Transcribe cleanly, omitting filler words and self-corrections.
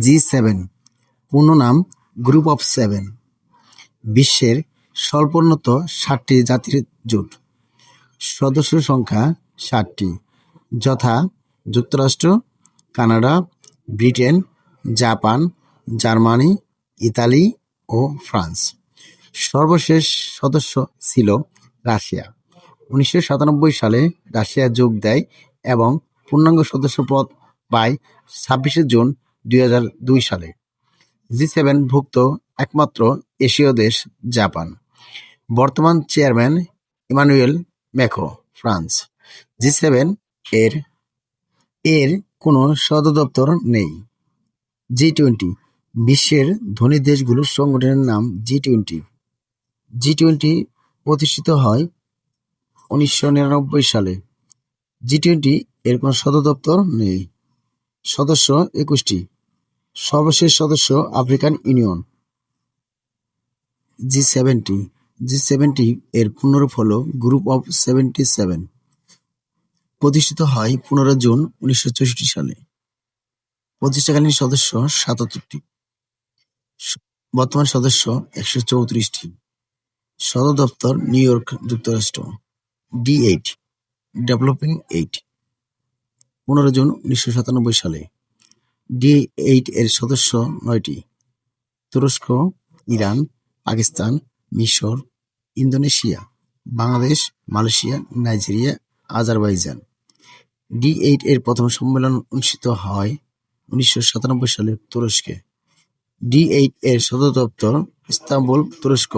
G7 পূর্ণ নাম group of 7, বিশ্বের স্বল্পোন্নত 7টি জাতির জোট, সদস্য সংখ্যা 7টি, যথা যুক্তরাষ্ট্র, Canada, Britain, Japan, Germany, Italy ও ফ্রান্স। সর্বশেষ সদস্য ছিল রাশিয়া। 1997 সালে রাশিয়া যোগ দেয় এবং পূর্ণাঙ্গ সদস্য পদ পায় 26 জুন 2002 সালে। G7 ভুক্ত একমাত্র এশীয় দেশ জাপান। বর্তমান chairman Emmanuel Macron, France. G7 এর কোনো সদর দপ্তর নেই। G20 বিশ্বের ধনী দেশগুলোর সংগঠনের নাম G20। G20 প্রতিষ্ঠিত হয় 1999 সালে। G20 এর কোনো সদর দপ্তর নেই। সদস্য 21টি। সর্বশেষ সদস্য আফ্রিকান ইউনিয়ন। G70 এর পূর্ণরূপ হলো গ্রুপ অফ 77। প্রতিষ্ঠিত হয় 15 জুন 1964 সালে। প্রতিষ্ঠাকালীন সদস্য 77টি। বর্তমান সদস্য 134টি। সদর দপ্তর নিউ ইয়র্ক, যুক্তরাষ্ট্র। D8 ডেভেলপিং 8, 15 জুন 1997 সালে। D8 এর সদস্য 9টি। তুরস্ক, ইরান, পাকিস্তান, মিশর, Indonesia, Bangladesh, Malaysia, Nigeria, Azerbaijan. D8 এর প্রথম সম্মেলন অনুষ্ঠিত হয় 1997 সালে তুরস্কে। D8 এর সদর দপ্তর ইস্তাম্বুল, তুরস্ক।